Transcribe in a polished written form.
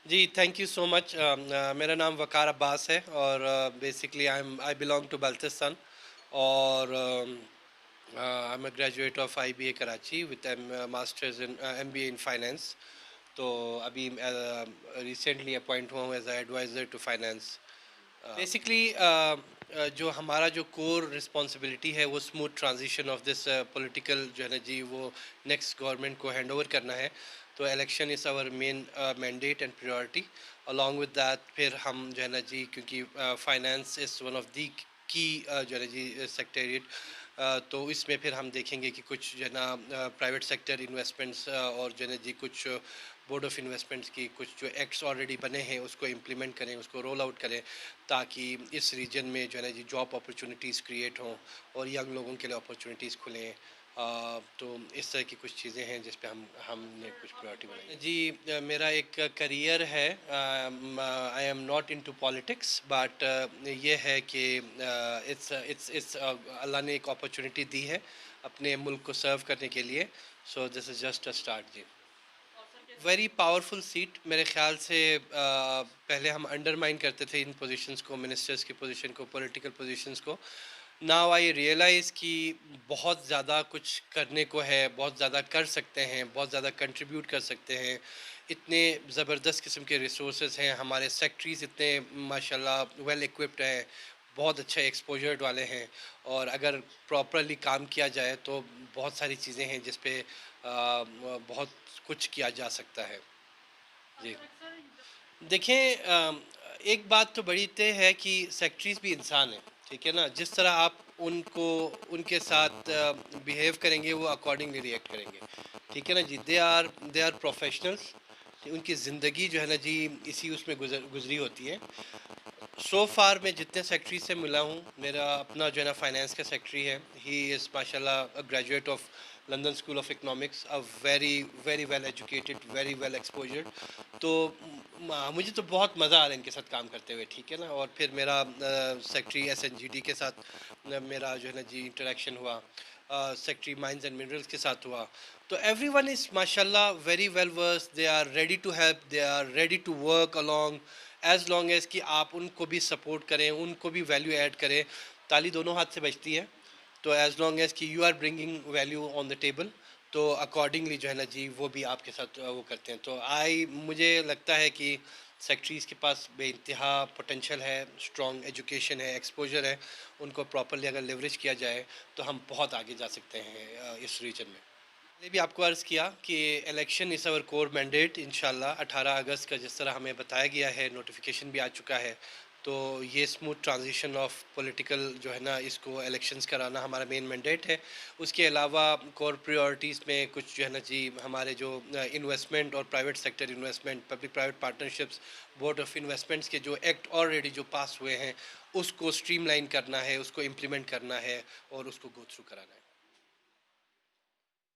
G thank you so مچ. میرا نام وقار عباس ہے اور basically I belong to Baltistan اور I am a graduate of I B A Karachi with masters in M B A in finance. تو ابھی recently appoint ہوا ہوں as a adviser to finance. Basically جو ہمارا جو کور رسپانسبلٹی ہے وہ smooth transition of this political جو ہے نا جی وہ نیکسٹ گورنمنٹ کو ہینڈ اوور کرنا ہے. تو election is our main mandate and priority. along with that پھر ہم جو ہے نا جی کیونکہ finance is one of the کی جو ہے نا جی سیکٹریٹ. تو اس میں پھر ہم دیکھیں گے کہ کچھ جو ہے نا پرائیویٹ سیکٹر انویسٹمنٹس اور جو ہے نا جی کچھ بورڈ آف انویسٹمنٹس کی کچھ جو ایکٹس آلریڈی بنے ہیں اس کو امپلیمنٹ کریں, اس کو رول آؤٹ کریں تاکہ اس ریجن میں جو ہے نا جی جاب اپرچونیٹیز کریٹ ہوں اور ینگ لوگوں کے لیے اپرچونیٹیز کھلیں. تو اس طرح کی کچھ چیزیں ہیں جس پہ ہم نے کچھ پریورٹی بنائی. جی میرا ایک کریئر ہے. I am not into politics but یہ ہے کہ اللہ نے ایک اپرچونیٹی دی ہے اپنے ملک کو سرو کرنے کے لیے. So this is just a start. جی ویری پاورفل سیٹ میرے خیال سے. پہلے ہم انڈرمائن کرتے تھے ان پوزیشنس کو, منسٹرس کی پوزیشن کو, پولیٹیکل پوزیشنس کو. ناؤ آئی ریئلائز کہ بہت زیادہ کچھ کرنے کو ہے, بہت زیادہ کر سکتے ہیں, بہت زیادہ کنٹریبیوٹ کر سکتے ہیں. اتنے زبردست قسم کے ریسورسز ہیں, ہمارے سیکٹریز اتنے ماشاء اللہ ویل ایکوپڈ ہیں, بہت اچھے ایکسپوجرڈ والے ہیں. اور اگر پراپرلی کام کیا جائے تو بہت ساری چیزیں ہیں جس پہ بہت کچھ کیا جا سکتا ہے. جی دیکھیں ایک بات تو بڑی طے ہے کہ سیکٹریز بھی انسان ہیں, ٹھیک ہے نا. جس طرح آپ ان کے ساتھ بیہیو کریں گے وہ اکارڈنگلی ریئیکٹ کریں گے, ٹھیک ہے نا جی. They are professionals. ان کی زندگی جو ہے نا جی اسی اس میں گزری ہوتی ہے. سو فار میں جتنے سیکٹری سے ملا ہوں, میرا اپنا جو ہے نا فائنینس کا سیکٹری ہے. ہی از ماشاء اللہ graduate of London School of Economics, very very well educated, very well exposed. تو مجھے تو بہت مزہ آ رہا ہے ان کے ساتھ کام کرتے ہوئے, ٹھیک ہے نا. اور پھر میرا secretary S N G D کے ساتھ میرا جو ہے نا جی انٹریکشن ہوا, سیکٹری مائنز اینڈ منرلس کے ساتھ ہوا. تو ایوری ون از ماشاء اللہ very well versed. They are ready to help, they are ready to work along as long as کہ آپ ان کو بھی سپورٹ کریں, ان کو بھی ویلیو ایڈ کریں. تالی دونوں ہاتھ سے بجتی ہے. تو ایز لانگ ایز کہ you are bringing value on the table تو اکارڈنگلی جو ہے نا جی وہ بھی آپ کے ساتھ وہ کرتے ہیں. تو مجھے لگتا ہے کہ سیکٹریز کے پاس بے انتہا پوٹینشیل ہے, اسٹرانگ ایجوکیشن ہے, ایکسپوجر ہے. ان کو پراپرلی اگر لیوریج کیا جائے تو ہم بہت آگے جا سکتے ہیں اس ریجن میں. میں نے بھی آپ کو عرض کیا کہ الیکشن از اور کور مینڈیٹ. انشاءاللہ 18 اگست کا جس طرح ہمیں بتایا گیا ہے, نوٹیفیکیشن بھی آ چکا ہے. تو یہ اسموتھ ٹرانزیشن آف پولیٹیکل جو ہے نا اس کو الیکشنز کرانا ہمارا مین مینڈیٹ ہے. اس کے علاوہ کور پریورٹیز میں کچھ جو ہے نا جی ہمارے جو انویسٹمنٹ اور private sector investment, public private partnerships, board of investments کے جو ایکٹ آلریڈی جو پاس ہوئے ہیں اس کو اسٹریم لائن کرنا ہے, اس کو امپلیمنٹ کرنا ہے اور اس کو گو تھرو کرانا ہے.